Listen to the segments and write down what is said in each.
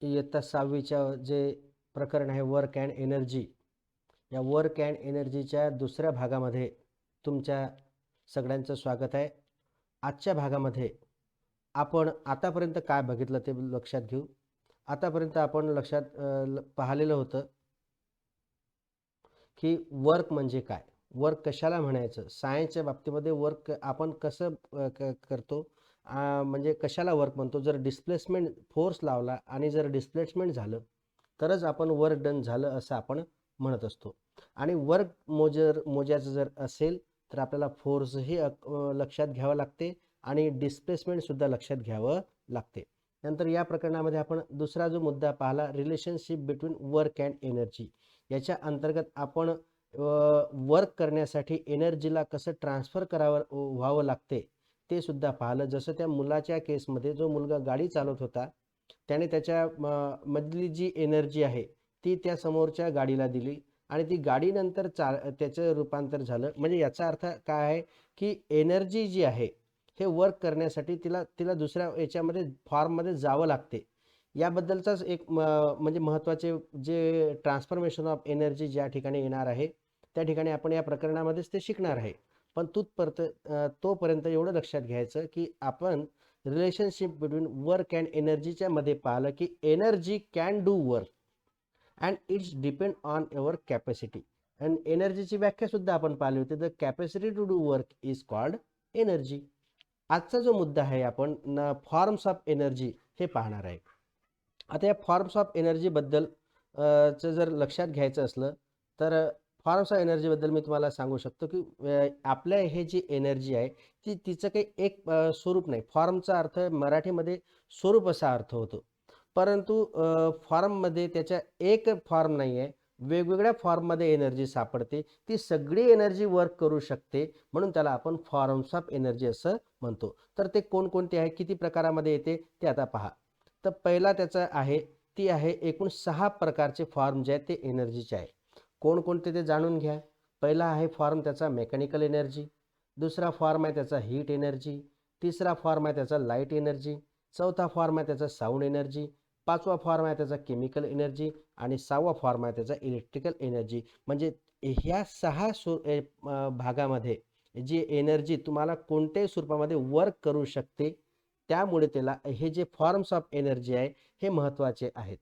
इयत्ता 6वीच्या जे प्रकरण आहे वर्क अँड एनर्जी, या वर्क अँड एनर्जीच्या दुसऱ्या भागामध्ये तुमच्या सगळ्यांचं स्वागत आहे. आजच्या भागामध्ये आपण आतापर्यंत काय बघितलं ते लक्षात घेऊ. आतापर्यंत आपण पाहिलेलं होतं की वर्क म्हणजे काय? वर्क कशाला म्हणायचं? सायन्सच्या बाबतीमध्ये वर्क आपण कसं करतो? म्हणजे कशाला वर्क म्हणतो? जर डिस्प्लेसमेंट फोर्स लावला आणि जर डिस्प्लेसमेंट झालं, तरच आपण वर्क डन झालं असं आपण म्हणत असतो. आणि वर्क मोजायचं जर असेल, तर आपल्याला फोर्सही लक्षात घ्यावं लागते आणि डिस्प्लेसमेंटसुद्धा लक्षात घ्यावं लागते. नंतर या प्रकरणामध्ये आपण दुसरा जो मुद्दा पाहिला, relationship between work and energy. याच्या अंतर्गत आपण वर्क करण्यासाठी एनर्जीला कसं ट्रान्सफर व्हावं लागते ते सुद्धा पाहिलं. जसं त्या मुलाच्या केसमध्ये जो मुलगा गाडी चालवत होता, त्याने त्याच्या मधली जी एनर्जी आहे ती त्या समोरच्या गाडीला दिली आणि ती गाडी नंतर त्याचं रूपांतर झालं. म्हणजे याचा अर्थ काय आहे की एनर्जी जी आहे हे वर्क करण्यासाठी तिला तिला दुसऱ्या याच्यामध्ये फॉर्ममध्ये जावं लागते. याबद्दलचाच एक म्हणजे महत्त्वाचे जे ट्रान्सफॉर्मेशन ऑफ एनर्जी ज्या ठिकाणी येणार आहे, त्या ठिकाणी आपण या प्रकरणामध्येच ते शिकणार आहे. पण तोपर्यंत एवढं लक्षात घ्यायचं की आपण रिलेशनशिप बिटवीन वर्क अँड एनर्जीच्या मध्ये पाहिलं की energy can do work and it's depend on your capacity. आणि एनर्जीची व्याख्या सुद्धा आपण पाहिली होती. The capacity to do work is called energy. आजचा जो मुद्दा आहे आपण फॉर्म्स ऑफ एनर्जी हे पाहणार आहे. आता या फॉर्म्स ऑफ एनर्जीबद्दल जर लक्षात घ्यायचं असलं, तर फॉर्म्स ऑफ एनर्जीबद्दल मी तुम्हाला सांगू शकतो की आपल्या हे जी एनर्जी आहे तिचं काही एक स्वरूप नाही. फॉर्मचा अर्थ मराठीमध्ये स्वरूप असा अर्थ होतो. परंतु फॉर्ममध्ये त्याच्या एक फॉर्म नाही आहे, वेगवेगळ्या फॉर्ममध्ये एनर्जी सापडते. ती सगळी एनर्जी वर्क करू शकते, म्हणून त्याला आपण फॉर्म्स ऑफ एनर्जी असं म्हणतो. तर ते कोणकोणते आहे, किती प्रकारामध्ये येते ते आता पहा. तर पहिला त्याचा आहे, ती आहे एकूण 6 प्रकारचे फॉर्म जे आहेत ते एनर्जीचे आहे. कोणकोणते ते जाणून घ्या. पहिला आहे फॉर्म त्याचा मेकॅनिकल एनर्जी, दुसरा फॉर्म आहे त्याचा हीट एनर्जी, तिसरा फॉर्म आहे त्याचा लाईट एनर्जी, चौथा फॉर्म आहे त्याचा साऊंड एनर्जी, पाचवा फॉर्म आहे त्याचा केमिकल एनर्जी आणि 6वा फॉर्म आहे त्याचा इलेक्ट्रिकल एनर्जी. म्हणजे ह्या 6 भागामध्ये जी एनर्जी तुम्हाला कोणत्याही स्वरूपामध्ये वर्क करू शकते, त्यामुळे त्याला हे जे फॉर्म्स ऑफ एनर्जी आहे हे महत्त्वाचे आहेत.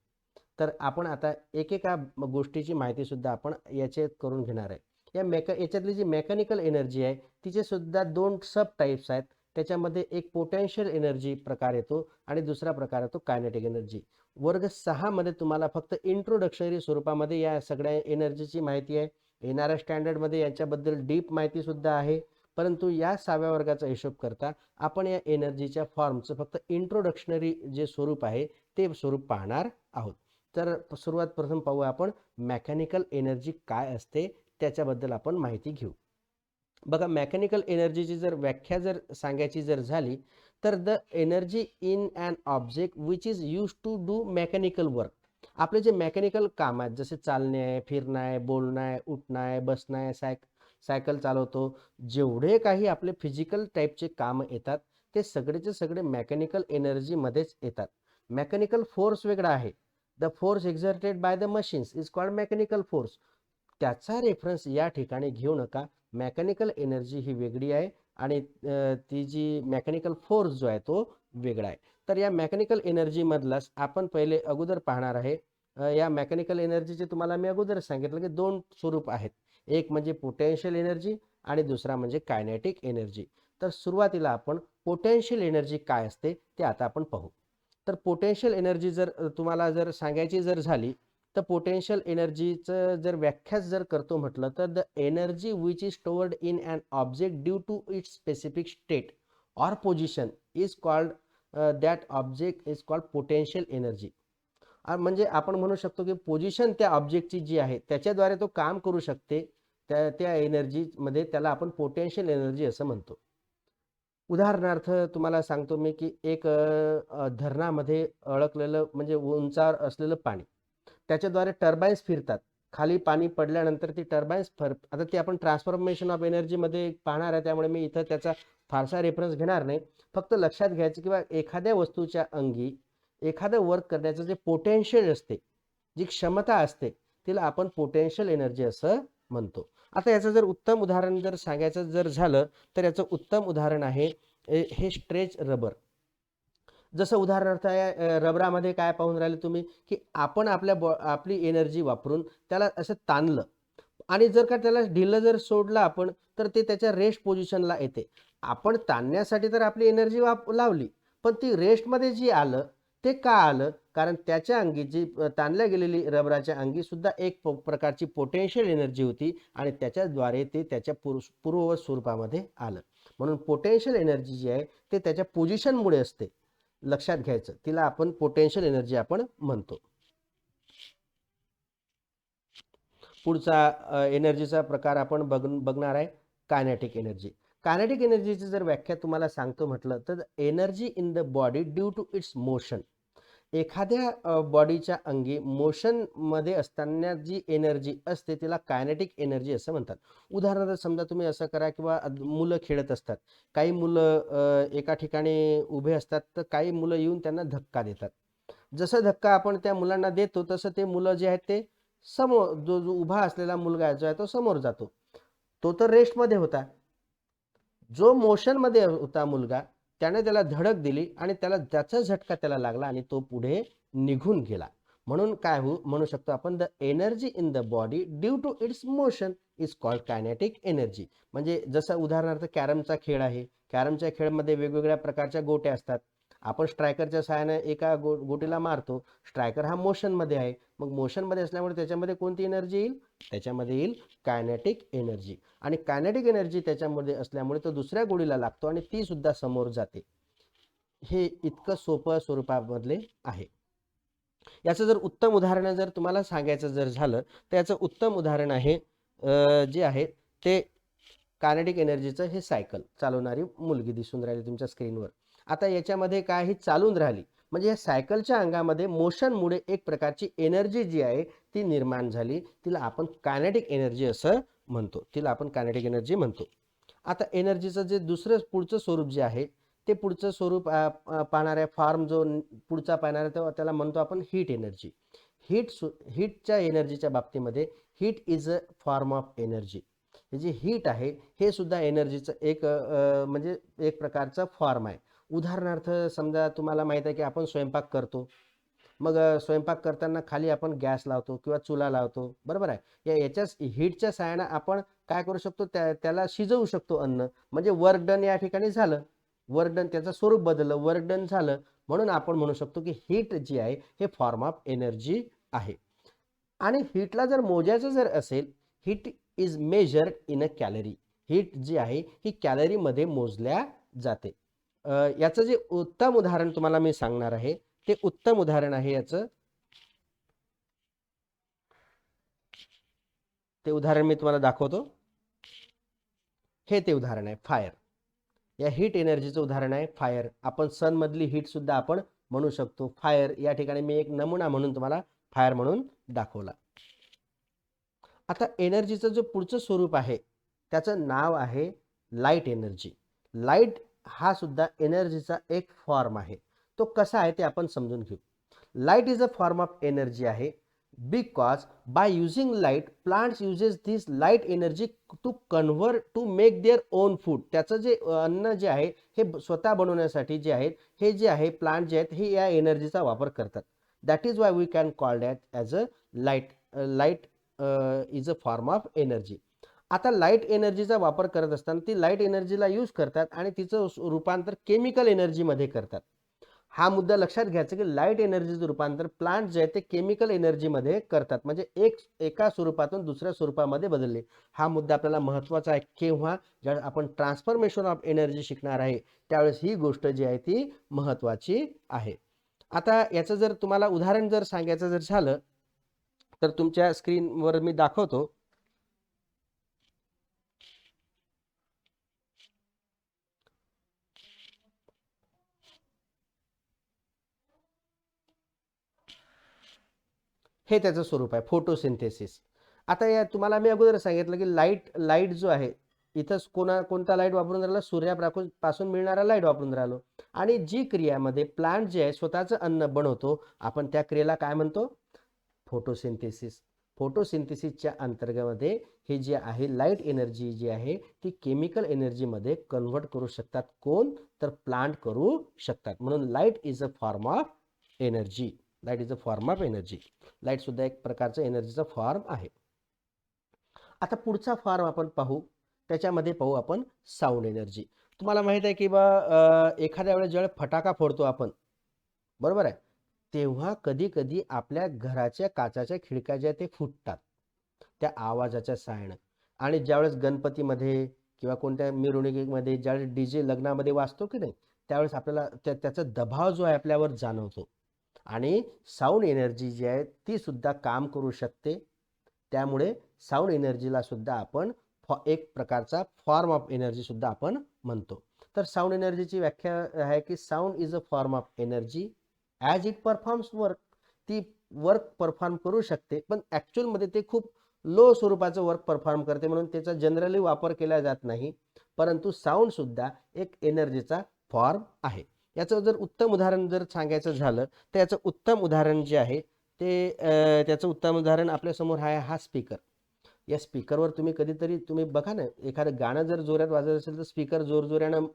तर आपण आता एकेका गोष्टीची माहिती सुद्धा आपण याच्यात करून घेणार आहे. याच्यातली जी मेकॅनिकल एनर्जी आहे तिचे सुद्धा 2 सब टाइप्स आहेत. त्याच्यामध्ये एक पोटेन्शियल एनर्जी प्रकार येतो आणि दुसरा प्रकार येतो कायनेटिक एनर्जी. वर्ग 6 मध्ये तुम्हाला फक्त इंट्रोडक्शनरी स्वरूपामध्ये या सगळ्या एनर्जीची माहिती आहे. येणाऱ्या स्टँडर्डमध्ये याच्याबद्दल डीप माहिती सुद्धा आहे. परंतु या 6व्या वर्गाचा हिशोब करता आपण या एनर्जीच्या फॉर्मचं फक्त इंट्रोडक्शनरी जे स्वरूप आहे ते स्वरूप पाहणार आहोत. तर सुरुवात प्रथम पाहूया आपण मेकॅनिकल एनर्जी काय असते त्याच्याबद्दल आपण माहिती घेऊ. बघा, मेकॅनिकल एनर्जीची जर व्याख्या जर सांगायची जर झाली, तर the energy in an object which is use to do mechanical work. आपले जे मेकॅनिकल काम आहेत, जसे चालणे आहे, फिरणं आहे, बोलणं आहे, उठणं आहे, बसणं आहे, सायकल चालवतो, जेवढे काही आपले फिजिकल टाईपचे कामं येतात ते सगळेचे सगळे मेकॅनिकल एनर्जीमध्येच येतात. मेकॅनिकल फोर्स वेगळा आहे. The force exerted by the machines is called mechanical force. त्याचा रेफरन्स या ठिकाणी घेऊ नका. मेकॅनिकल एनर्जी ही वेगळी आहे आणि ती जी मेकॅनिकल फोर्स जो आहे तो वेगळा आहे. तर या मेकॅनिकल एनर्जीमधलाच आपण पहिले अगोदर पाहणार आहे. या मेकॅनिकल एनर्जीचे तुम्हाला मी अगोदर सांगितलं की 2 स्वरूप आहेत. एक म्हणजे पोटेन्शियल एनर्जी आणि दुसरा म्हणजे कायनेटिक एनर्जी. तर सुरुवातीला आपण पोटेन्शियल एनर्जी काय असते ते आता आपण पाहू. तर पोटेन्शियल एनर्जी जर तुम्हाला जर सांगायची जर झाली, तर पोटेन्शियल एनर्जीचं जर व्याख्याच जर करतो म्हटलं, तर the energy which is stored in an object due to its specific state or position is called that object is called potential energy. म्हणजे आपण म्हणू शकतो की पोझिशन त्या ऑब्जेक्टची जी आहे त्याच्याद्वारे तो काम करू शकते, त्या त्या एनर्जीमध्ये त्याला आपण पोटेन्शियल एनर्जी असं म्हणतो. उदाहरणार्थ तुम्हाला सांगतो मी की एक धरणामध्ये अडकलेलं म्हणजे उंचावर असलेलं पाणी, त्याच्याद्वारे टर्बाईन्स फिरतात. खाली पाणी पडल्यानंतर ती टर्बाईन्स आता ती आपण ट्रान्सफॉर्मेशन ऑफ एनर्जीमध्ये पाहणार आहे, त्यामुळे मी इथं त्याचा फारसा रेफरन्स घेणार नाही. फक्त लक्षात घ्यायचं किंवा एखाद्या वस्तूच्या अंगी एखादं वर्क करण्याचं जे पोटेन्शियल असते, जी क्षमता असते, तिला आपण पोटेन्शियल एनर्जी असं म्हणतो. आता याचं जर उत्तम उदाहरण जर सांगायचं जर झालं, तर याचं उत्तम उदाहरण आहे हे स्ट्रेच रबर. जसं उदाहरणार्थ रबरामध्ये काय पाहून राहिले तुम्ही, की आपण आपली एनर्जी वापरून त्याला असं ताणलं आणि जर का त्याला ढिलं जर सोडलं आपण, तर ते त्याच्या रेस्ट पोझिशनला येते. आपण ताणण्यासाठी तर आपली एनर्जी लावली, पण ती रेस्टमध्ये जी आलं, ते का आलं? कारण त्याच्या अंगी जी ताणल्या गेलेली रबराच्या अंगी सुद्धा एक प्रकारची पोटेन्शियल एनर्जी होती आणि त्याच्याद्वारे ते त्याच्या पूर्ववत स्वरूपामध्ये आलं. म्हणून पोटेन्शियल एनर्जी जी आहे, ते त्याच्या पोझिशनमुळे असते. लक्षात घ्यायचं, तिला आपण पोटेन्शियल एनर्जी आपण म्हणतो. पुढचा एनर्जीचा प्रकार आपण बघणार आहे कायनेटिक एनर्जी. कायनेटिक एनर्जीची जर व्याख्या तुम्हाला सांगतो म्हटलं तर energy in the body due to its motion. एखाद्या बॉडीच्या अंगी मोशनमध्ये असताना जी एनर्जी असते तिला कायनेटिक एनर्जी असं म्हणतात. उदाहरणार्थ समजा तुम्ही असं करा किंवा मुलं खेळत असतात. काही मुलं एका ठिकाणी उभे असतात, तर काही मुलं येऊन त्यांना धक्का देतात. जसं धक्का आपण त्या मुलांना देतो तसं ते मुलं जे आहेत ते समोर जो उभा असलेला मुलगा जो आहे तो समोर जातो. तो तर रेस्टमध्ये होता. जो मोशनमध्ये होता मुलगा, त्याने त्याला धडक दिली आणि त्याचा झटका त्याला लागला आणि तो पुढे निघून गेला. म्हणून काय म्हणू शकतो आपण, the energy in the body due to its motion is called kinetic energy. म्हणजे जसं उदाहरणार्थ कॅरमचा खेळ आहे. कॅरमच्या खेळामध्ये वेगवेगळ्या प्रकारच्या गोट्या असतात. आपण स्ट्रायकरच्या सहाय्याने एका गोटीला मारतो. स्ट्रायकर हा मोशनमध्ये आहे. मग मोशनमध्ये असल्यामुळे त्याच्यामध्ये कोणती एनर्जी येईल? त्याच्यामध्ये येईल कायनेटिक एनर्जी. आणि कायनेटिक एनर्जी त्याच्यामध्ये असल्यामुळे तो दुसऱ्या गोळीला लागतो आणि ती सुद्धा समोर जाते. हे इतकं सोपं स्वरूपामधले आहे. याचं जर उत्तम उदाहरण जर तुम्हाला सांगायचं जर झालं, तर याचं उत्तम उदाहरण आहे जे आहे ते कायनेटिक एनर्जीचं हे सायकल चालवणारी मुलगी दिसून राहिली तुमच्या स्क्रीनवर. आता याच्यामध्ये काय ही चालून राहिली, म्हणजे या सायकलच्या अंगामध्ये मोशनमुळे एक प्रकारची एनर्जी जी आहे ती निर्माण झाली. तिला आपण कायनेटिक एनर्जी असं म्हणतो. आता एनर्जीचं जे दुसरं पुढचं स्वरूप जे आहे ते पुढचं स्वरूप पाहणाऱ्या फॉर्म जो पुढचा पाहणारा तेव्हा त्याला म्हणतो आपण हीट एनर्जी. हीटच्या एनर्जीच्या बाबतीमध्ये heat is a form of energy. हे जे हीट आहे हे सुद्धा एनर्जीचं एक म्हणजे एक प्रकारचा फॉर्म आहे. उदाहरणार्थ समजा तुम्हाला माहित आहे की आपण स्वयंपाक करतो. मग स्वयंपाक करताना खाली आपण गॅस लावतो किंवा चुला लावतो, बरोबर आहे. याच्याच हीटच्या सहाय्याने आपण काय करू शकतो, त्याला शिजवू शकतो अन्न. म्हणजे वर्क डन या ठिकाणी झालं. वर्क डन त्याचं स्वरूप बदललं, वर्क डन झालं. म्हणून आपण म्हणू शकतो की हीट जी आहे हे फॉर्म ऑफ एनर्जी आहे. आणि हीटला जर मोजायचं जर असेल, heat is measured in a calorie. Heat जी आहे ही कॅलरीमध्ये मोजल्या जाते. याचं जे उत्तम उदाहरण तुम्हाला मी सांगणार आहे ते उत्तम उदाहरण आहे याचं. ते उदाहरण मी तुम्हाला दाखवतो. हे ते उदाहरण आहे फायर. या हीट एनर्जीचं उदाहरण आहे फायर. आपण सन मधली हीट सुद्धा आपण म्हणू शकतो फायर. या ठिकाणी मी एक नमुना म्हणून तुम्हाला फायर म्हणून दाखवला. आता एनर्जीचं जे पुढचं स्वरूप आहे त्याचं नाव आहे लाईट एनर्जी. लाईट हा सुद्धा एनर्जीचा एक फॉर्म आहे. तो कसा आहे ते आपण समजून घेऊ. Light is a form of energy आहे because by using light plants uses this light energy to convert to make their own food. त्याचं जे अन्न जे आहे हे स्वतः बनवण्यासाठी जे आहेत हे जे आहे प्लांट जे आहेत हे या एनर्जीचा वापर करतात. That is why we can call that as a light is a form of energy. आता लाईट एनर्जीचा वापर करत असताना ती लाईट एनर्जीला यूज करतात आणि तिचं रूपांतर केमिकल एनर्जीमध्ये करतात. हा मुद्दा लक्षात घ्यायचा की लाईट एनर्जीचं रूपांतर प्लांट जे आहे ते केमिकल एनर्जीमध्ये करतात. म्हणजे एका स्वरूपातून दुसऱ्या स्वरूपामध्ये बदलले. हा मुद्दा आपल्याला महत्त्वाचा आहे. केव्हा ज्यावेळेस आपण ट्रान्सफॉर्मेशन ऑफ एनर्जी शिकणार आहे त्यावेळेस ही गोष्ट जी आहे ती महत्त्वाची आहे. आता याचं जर तुम्हाला उदाहरण जर सांगायचं जर झालं तर तुमच्या स्क्रीनवर मी दाखवतो. हे त्याचं स्वरूप आहे फोटोसिंथेसिस. आता या तुम्हाला मी अगोदर सांगितलं की लाईट जो आहे इथं कोणता लाईट वापरून राहिला, सूर्यापासून मिळणारा लाईट वापरून राहिलो. आणि जी क्रियामध्ये प्लांट जे आहे स्वतःचं अन्न बनवतो, आपण त्या क्रियेला काय म्हणतो? फोटोसिंथेसिस. फोटोसिंथेसिसच्या अंतर्गत हे जे आहे लाईट एनर्जी जी आहे ती केमिकल एनर्जीमध्ये कन्व्हर्ट करू शकतात. कोण? तर प्लांट करू शकतात. म्हणून light is a form of energy. Light is a form of energy. Light सुद्धा एक प्रकारचं एनर्जीचा फॉर्म आहे. आता पुढचा फॉर्म आपण पाहू. त्याच्यामध्ये पाहू आपण साऊंड एनर्जी. तुम्हाला माहित आहे की एखाद्या वेळेस ज्यावेळेस फटाका फोडतो आपण, बरोबर आहे, तेव्हा कधी-कधी आपल्या घराच्या काचाच्या खिडक्या ज्या ते फुटतात, त्या आवाजाच्या सहाय्याने. आणि ज्यावेळेस गणपतीमध्ये किंवा कोणत्या मिरवणुकीमध्ये ज्यावेळेस डीजे लग्नामध्ये वाजतो की नाही, त्यावेळेस आपल्याला त्याचा दबाव जो आहे आपल्यावर जाणवतो. आणि साऊंड एनर्जी जी आहे ती सुद्धा काम करू शकते. त्यामुळे साऊंड एनर्जीला सुद्धा आपण एक प्रकारचा फॉर्म ऑफ एनर्जी सुद्धा आपण म्हणतो. तर साऊंड एनर्जीची व्याख्या आहे की sound is a form of energy as it performs work. ती वर्क परफॉर्म करू शकते, पण ॲक्च्युअलमध्ये ते खूप लो स्वरूपाचं वर्क परफॉर्म करते, म्हणून त्याचा जनरली वापर केला जात नाही. परंतु साऊंड सुद्धा एक एनर्जीचा फॉर्म आहे. याचं जर उत्तम उदाहरण जर सांगायचं झालं, तर याचं उत्तम उदाहरण जे आहे ते त्याचं उत्तम उदाहरण आपल्यासमोर आहे हा स्पीकर. या स्पीकरवर तुम्ही कधीतरी तुम्ही बघा ना, एखादं गाणं जर जोरात वाजत असेल तर स्पीकर जोरजोरानं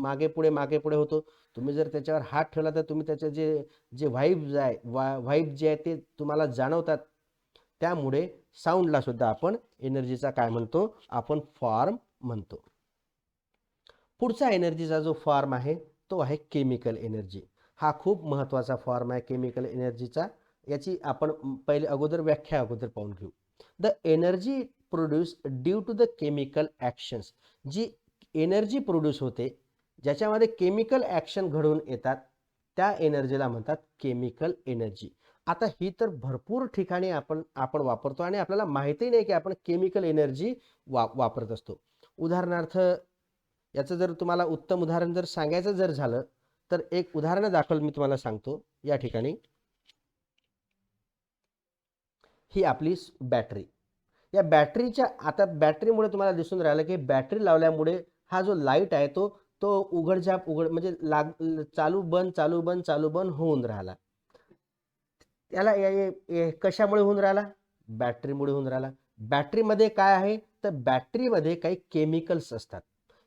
मागे पुढे होतो. तुम्ही जर त्याच्यावर हात ठेवला तर तुम्ही त्याचे जे जे व्हाईब्स आहे व्हाईब जे आहे ते तुम्हाला जाणवतात. त्यामुळे साऊंडला सुद्धा आपण एनर्जीचा काय म्हणतो? आपण फॉर्म म्हणतो. पुढचा एनर्जीचा जो फॉर्म आहे तो आहे केमिकल एनर्जी. हा खूप महत्त्वाचा फॉर्म आहे केमिकल एनर्जीचा. याची आपण पहिले व्याख्या पाहून घेऊ. The energy produce due to the chemical actions. जी एनर्जी प्रोड्यूस होते ज्याच्यामध्ये केमिकल ॲक्शन घडून येतात, त्या एनर्जीला म्हणतात केमिकल एनर्जी. आता ही तर भरपूर ठिकाणी आपण आपण वापरतो आणि आपल्याला माहिती नाही की आपण केमिकल एनर्जी वापरत असतो. उदाहरणार्थ, याचं जर तुम्हाला उत्तम उदाहरण जर सांगायचं जर झालं, तर एक उदाहरण दाखल मी तुम्हाला सांगतो. या ठिकाणी ही आपली बॅटरी. या बॅटरीच्या आता बॅटरीमुळे तुम्हाला दिसून राहिलं की बॅटरी लावल्यामुळे हा जो लाईट आहे तो तो उघड म्हणजे चालू बंद चालू बंद चालू बंद होऊन राहिला. त्याला कशामुळे होऊन राहिला? बॅटरीमुळे होऊन राहिला. बॅटरीमध्ये काय आहे? तर बॅटरीमध्ये काही केमिकल्स असतात.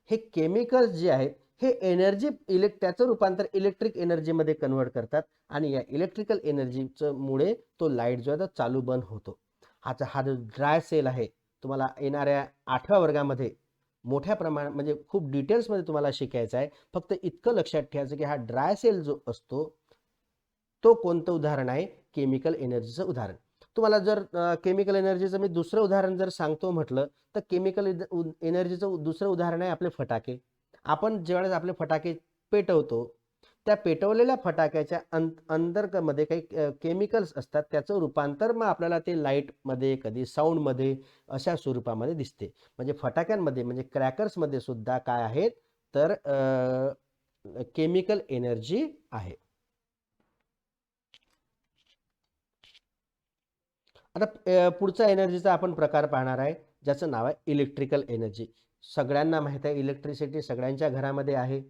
हे केमिकल्स जे आहेत हे त्याचं रूपांतर इलेक्ट्रिक एनर्जीमध्ये कन्व्हर्ट करतात आणि या इलेक्ट्रिकल एनर्जीचं मुळे तो लाईट जो आहे तो चालू बंद होतो. हा जो ड्राय सेल आहे, तुम्हाला येणाऱ्या 8व्या वर्गामध्ये मोठ्या प्रमाणात म्हणजे खूप डिटेल्समध्ये तुम्हाला शिकायचं आहे. फक्त इतकं लक्षात ठेवायचं की हा ड्राय सेल जो असतो तो कोणतं उदाहरण आहे? केमिकल एनर्जीचं उदाहरण. तुम्हाला जर केमिकल एनर्जीचं मी दुसरं उदाहरण जर सांगतो म्हटलं, तर केमिकल एनर्जीचं दुसरं उदाहरण आहे आपले फटाके. आपण ज्यावेळेस आपले फटाके पेटवतो, त्या पेटवलेल्या फटाक्याच्या अंतर्गतमध्ये काही केमिकल्स असतात. त्याचं रूपांतर मग आपल्याला ते लाईटमध्ये, कधी साऊंडमध्ये अशा स्वरूपामध्ये दिसते. म्हणजे फटाक्यांमध्ये म्हणजे क्रॅकर्समध्ये सुद्धा काय आहेत? तर केमिकल एनर्जी आहे. आता पुढचा एनर्जीचा आपण प्रकार पाहणार आहे, ज्याचं नाव आहे इलेक्ट्रिकल एनर्जी. सगळ्यांना माहीत आहे इलेक्ट्रिसिटी सगळ्यांच्या घरामध्ये आहे.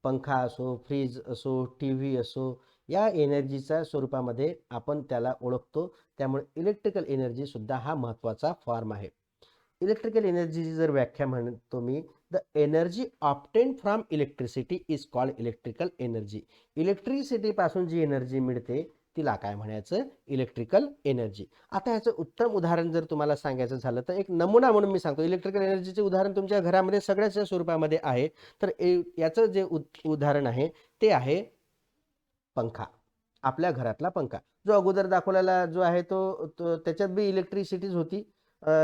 पंखा असो, फ्रीज असो, टीव्ही असो, या एनर्जीच्या स्वरूपामध्ये आपण त्याला ओळखतो. त्यामुळे इलेक्ट्रिकल एनर्जी सुद्धा हा महत्त्वाचा फॉर्म आहे. इलेक्ट्रिकल एनर्जीची जर व्याख्या म्हणतो मी, the energy obtained from electricity is called electrical energy. इलेक्ट्रिसिटीपासून जी एनर्जी मिळते तिला काय म्हणायचं? Electrical energy. आता ह्याचं उत्तम उदाहरण जर तुम्हाला सांगायचं झालं तर एक नमुना म्हणून मी सांगतो. इलेक्ट्रिकल एनर्जीचे उदाहरण तुमच्या घरामध्ये सगळ्याच स्वरूपामध्ये आहे. तर याचं जे उदाहरण आहे ते आहे पंखा. आपल्या घरातला पंखा. जो अगोदर दाखवलेला जो आहे तो त्याच्यात बी इलेक्ट्रिसिटीच होती.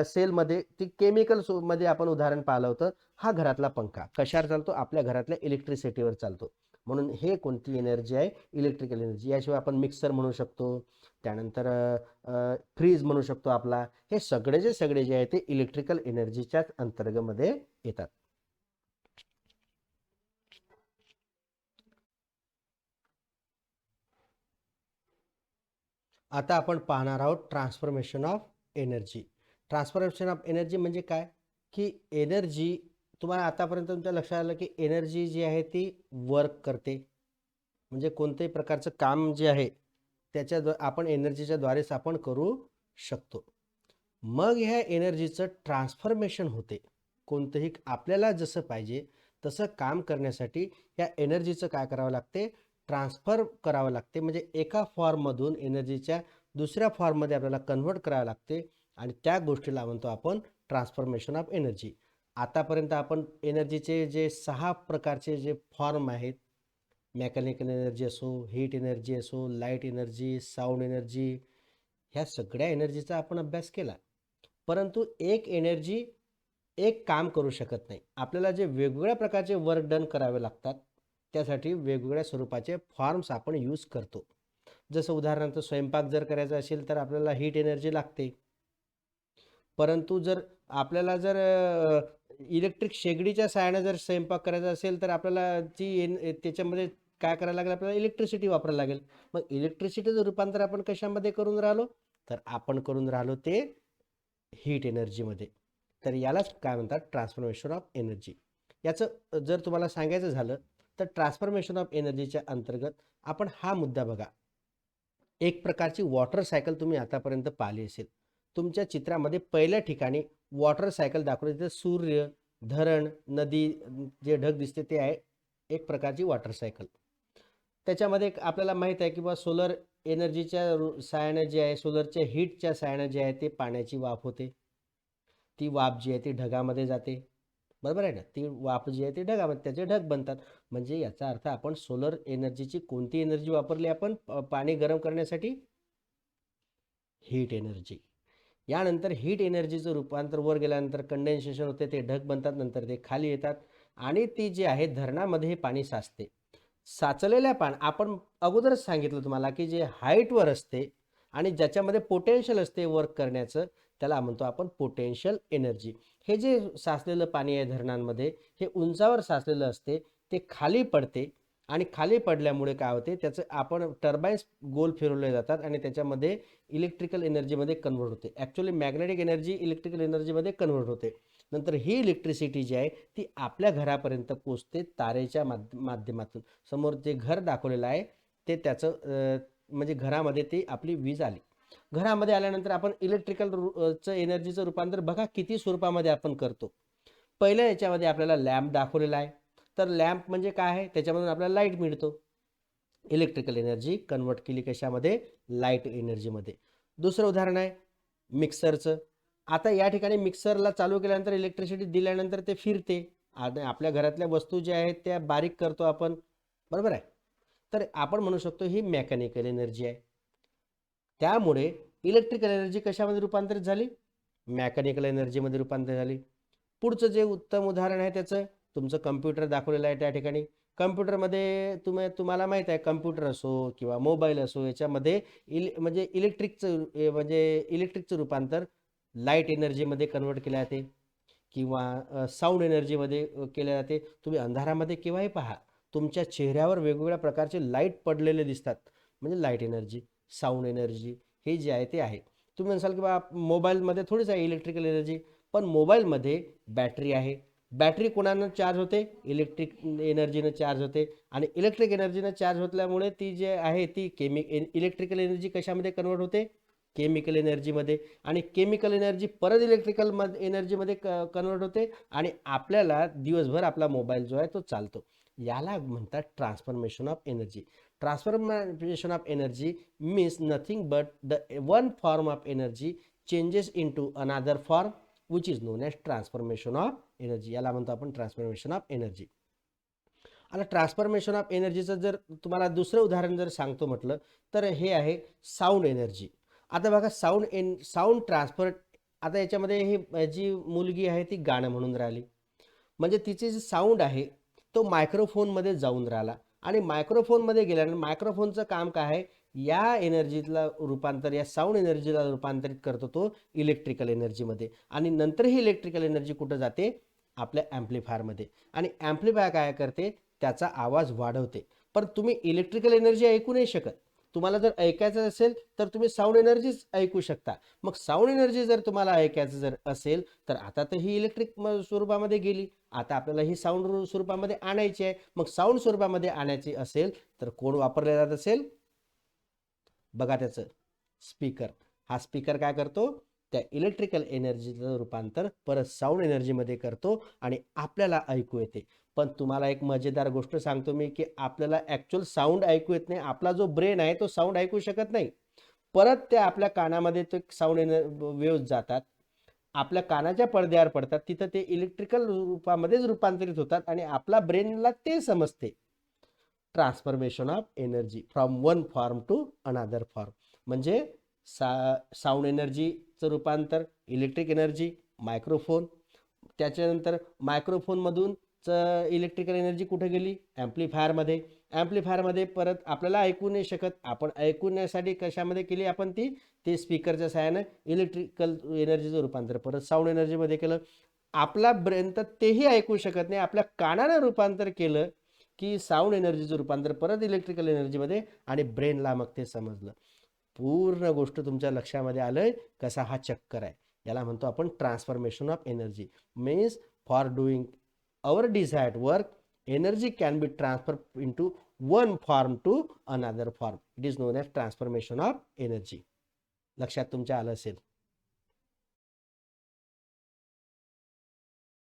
सेलमध्ये ती मध्ये आपण उदाहरण पाहिलं होतं. हा घरातला पंखा कशावर चालतो? आपल्या घरातल्या इलेक्ट्रिसिटीवर चालतो. म्हणून हे कोणती एनर्जी आहे? Electrical energy. याशिवाय आपण मिक्सर म्हणू शकतो. त्यानंतर फ्रीज म्हणू शकतो आपला. हे सगळे जे आहे ते इलेक्ट्रिकल एनर्जीच्याच अंतर्गतमध्ये येतात. आता आपण पाहणार आहोत transformation of energy. Transformation of energy म्हणजे काय? की एनर्जी तुम्हाला आतापर्यंत तुमच्या लक्षात आलं की एनर्जी जी आहे ती वर्क करते. म्हणजे कोणत्याही प्रकारचं काम जे आहे आपण एनर्जीच्या द्वारेच आपण करू शकतो. मग ह्या एनर्जीचं ट्रान्सफॉर्मेशन होते. कोणतंही आपल्याला जसं पाहिजे तसं काम करण्यासाठी या एनर्जीचं काय करावं लागते, ट्रान्सफर करावं लागते. म्हणजे एका फॉर्ममधून एनर्जीच्या दुसऱ्या फॉर्ममध्ये आपल्याला कन्व्हर्ट करावं लागते आणि त्या गोष्टीला म्हणतो आपण ट्रान्सफॉर्मेशन ऑफ एनर्जी. आतापर्यंत आपण एनर्जीचे जे 6 प्रकारचे जे फॉर्म आहेत, मेकॅनिकल एनर्जी असो, हीट एनर्जी असो, लाईट एनर्जी, साऊंड एनर्जी, ह्या सगळ्या एनर्जीचा आपण अभ्यास केला. परंतु एक एनर्जी एक काम करू शकत नाही. आपल्याला जे वेगवेगळ्या प्रकारचे वर्क डन करावे लागतात, त्यासाठी वेगवेगळ्या स्वरूपाचे फॉर्म्स आपण यूज करतो. जसं उदाहरणार्थ स्वयंपाक जर करायचा असेल तर आपल्याला हीट एनर्जी लागते. परंतु जर आपल्याला जर इलेक्ट्रिक शेगडीच्या सहाय्याने जर स्वयंपाक करायचा असेल तर आपल्याला त्याच्यामध्ये काय करायला लागेल, आपल्याला इलेक्ट्रिसिटी वापरायला लागेल. मग इलेक्ट्रिसिटीचं रूपांतर आपण कशामध्ये करून राहिलो, तर आपण करून राहिलो ते हीट एनर्जीमध्ये. तर यालाच काय म्हणतात, ट्रान्सफॉर्मेशन ऑफ एनर्जी. याचं जर तुम्हाला सांगायचं झालं तर ट्रान्सफॉर्मेशन ऑफ एनर्जीच्या अंतर्गत आपण हा मुद्दा बघा. एक प्रकारची वॉटर सायकल तुम्ही आतापर्यंत पाहिली असेल. तुमच्या चित्रामध्ये पहिल्या ठिकाणी वॉटर सायकल दाखवली, तिथे सूर्य, धरण, नदी, जे ढग दिसते ते आहे एक प्रकारची वॉटर सायकल. त्याच्यामध्ये आपल्याला माहीत आहे की बा सोलर एनर्जीच्या सहाय्याने जे आहे, सोलरच्या हीटच्या सहाय्याने जे आहे ते पाण्याची वाफ होते. ती वाफ जी आहे ती ढगामध्ये जाते, बरोबर आहे ना. ती वाफ जी आहे ती ढगामध्ये, त्याचे ढग बनतात. म्हणजे याचा अर्थ आपण सोलर एनर्जीची कोणती एनर्जी वापरली, आपण पाणी गरम करण्यासाठी हीट एनर्जी. यानंतर हीट एनर्जीचं रूपांतर वर गेल्यानंतर कंडेन्सेशन होते, ते ढग बनतात, नंतर ते खाली येतात आणि ती जी आहे धरणामध्ये हे पाणी साचते. साचलेल्या आपण अगोदरच सांगितलं तुम्हाला की जे हाईटवर असते आणि ज्याच्यामध्ये पोटेन्शियल असते वर्क करण्याचं, त्याला म्हणतो आपण पोटेन्शियल एनर्जी. हे जे साचलेलं पाणी आहे धरणांमध्ये, हे उंचावर साचलेलं असते, ते खाली पडते आणि खाली पडल्यामुळे काय होते, त्याचं आपण टर्बाईन्स गोल फिरवले जातात आणि त्याच्यामध्ये इलेक्ट्रिकल एनर्जीमध्ये कन्व्हर्ट होते. ॲक्च्युअली मॅग्नेटिक एनर्जी इलेक्ट्रिकल एनर्जीमध्ये कन्व्हर्ट होते. नंतर ही इलेक्ट्रिसिटी जी आहे ती आपल्या घरापर्यंत पोचते तारेच्या माध्यमातून. समोर जे घर दाखवलेलं आहे ते त्याचं म्हणजे घरामध्ये ती आपली वीज आली. घरामध्ये आल्यानंतर आपण इलेक्ट्रिकल एनर्जीचं रूपांतर बघा किती स्वरूपामध्ये आपण करतो. पहिल्या याच्यामध्ये आपल्याला लॅम्प दाखवलेला आहे. तर लॅम्प म्हणजे काय आहे, त्याच्यामधून आपल्याला लाईट मिळतो. इलेक्ट्रिकल एनर्जी कन्वर्ट केली कशामध्ये, लाईट एनर्जीमध्ये. दुसरं उदाहरण आहे मिक्सरचं. आता या ठिकाणी मिक्सरला चालू केल्यानंतर इलेक्ट्रिसिटी दिल्यानंतर ते फिरते आणि आपल्या घरातल्या वस्तू ज्या आहेत त्या बारीक करतो आपण, बरोबर आहे. तर आपण म्हणू शकतो ही मेकॅनिकल एनर्जी आहे. त्यामुळे इलेक्ट्रिकल एनर्जी कशामध्ये रूपांतरित झाली, मेकॅनिकल एनर्जीमध्ये रूपांतरित झाली. पुढचं जे उत्तम उदाहरण आहे त्याचं तुमचं कम्प्युटर दाखवलेलं आहे. त्या ठिकाणी कम्प्युटरमध्ये तुम्हाला माहीत आहे, कम्प्युटर असो किंवा मोबाईल असो, याच्यामध्ये म्हणजे इलेक्ट्रिकचं रूपांतर लाईट एनर्जीमध्ये कन्वर्ट केले जाते किंवा साऊंड एनर्जीमध्ये केले जाते. तुम्ही अंधारामध्ये केव्हाही पहा, तुमच्या चेहऱ्यावर वेगवेगळ्या प्रकारचे लाईट पडलेले दिसतात, म्हणजे लाईट एनर्जी, साऊंड एनर्जी हे जे आहे ते आहे. तुम्ही म्हणसाल की बा मोबाईलमध्ये थोडीच आहे इलेक्ट्रिकल एनर्जी, पण मोबाईलमध्ये बॅटरी आहे. बॅटरी कोणानं चार्ज होते, इलेक्ट्रिक एनर्जीनं चार्ज होते आणि इलेक्ट्रिक एनर्जीनं चार्ज होतल्यामुळे ती जे आहे ती इलेक्ट्रिकल एनर्जी कशामध्ये कन्वर्ट होते, केमिकल एनर्जीमध्ये. आणि केमिकल एनर्जी परत इलेक्ट्रिकल एनर्जीमध्ये कन्वर्ट होते आणि आपल्याला दिवसभर आपला मोबाईल जो आहे तो चालतो. याला म्हणतात transformation of energy. Transformation of energy means nothing but the one form of energy changes into another form which is known as transformation of energy. याला म्हणतो आपण ट्रान्सफॉर्मेशन ऑफ एनर्जी. आता ट्रान्सफॉर्मेशन ऑफ एनर्जीचं जर तुम्हाला दुसरं उदाहरण जर सांगतो म्हटलं तर हे आहे साऊंड एनर्जी. आता बघा साऊंड ट्रान्सफर. आता याच्यामध्ये ही जी मुलगी आहे ती गाणं म्हणून राहिली, म्हणजे तिचे जे साऊंड आहे तो मायक्रोफोनमध्ये जाऊन राहिला आणि मायक्रोफोनमध्ये गेल्यानंतर मायक्रोफोनचं काम काय आहे, या एनर्जीला रूपांतर, या साऊंड एनर्जीला रूपांतरित करतो तो इलेक्ट्रिकल एनर्जीमध्ये आणि नंतर ही इलेक्ट्रिकल एनर्जी कुठं जाते, आपल्या ॲम्प्लिफायरमध्ये. आणि ॲम्प्लिफायर काय करते, त्याचा आवाज वाढवते. पण तुम्ही इलेक्ट्रिकल एनर्जी ऐकू नाही शकत, तुम्हाला जर ऐकायचं असेल तर तुम्ही साऊंड एनर्जीच ऐकू शकता. मग साऊंड एनर्जी जर तुम्हाला ऐकायचं जर असेल तर आता तर ही इलेक्ट्रिक स्वरूपामध्ये गेली. आता आपल्याला ही साऊंड स्वरूपामध्ये आणायची आहे. मग साऊंड स्वरूपामध्ये आणायची असेल तर कोण वापरले जात असेल? बघा त्याचं स्पीकर. हा स्पीकर काय करतो? त्या इलेक्ट्रिकल एनर्जीचं रूपांतर परत साऊंड एनर्जीमध्ये करतो आणि आपल्याला ऐकू येते. पण तुम्हाला एक मजेदार गोष्ट सांगतो मी, की आपल्याला ॲक्चुअल साऊंड ऐकू येत नाही. आपला जो ब्रेन आहे तो साऊंड ऐकू शकत नाही. परत ते आपल्या कानामध्ये ते साऊंड वेव्हज जातात. आपल्या कानाच्या पडद्यावर पडतात. तिथं ते इलेक्ट्रिकल रूपामध्येच रूपांतरित होतात आणि आपला ब्रेनला ते समजते. Transformation of energy from one form to another form. म्हणजे साऊंड एनर्जीचं रूपांतर इलेक्ट्रिक एनर्जी, मायक्रोफोन. त्याच्यानंतर मायक्रोफोनमधून इलेक्ट्रिकल एनर्जी कुठे गेली? ॲम्प्लिफायरमध्ये. ॲम्प्लिफायरमध्ये परत आपल्याला ऐकू नाही शकत. आपण ऐकण्यासाठी कशामध्ये केली आपण ती? ते स्पीकरच्या सहाय्यानं इलेक्ट्रिकल एनर्जीचं रूपांतर परत साऊंड एनर्जीमध्ये केलं. आपला ब्रेन तर तेही ऐकू शकत नाही. आपल्या कानानं रूपांतर केलं की साऊंड एनर्जीचं रूपांतर परत इलेक्ट्रिकल एनर्जीमध्ये आणि ब्रेनला मग ते समजलं. पूर्ण गोष्ट तुमच्या लक्षामध्ये आलंय कसा हा चक्कर आहे. याला म्हणतो आपण transformation of energy. Means for doing our desired work, energy can be transferred into one form to another form. It is known as transformation of energy. लक्षात तुमच्या आलं असेल.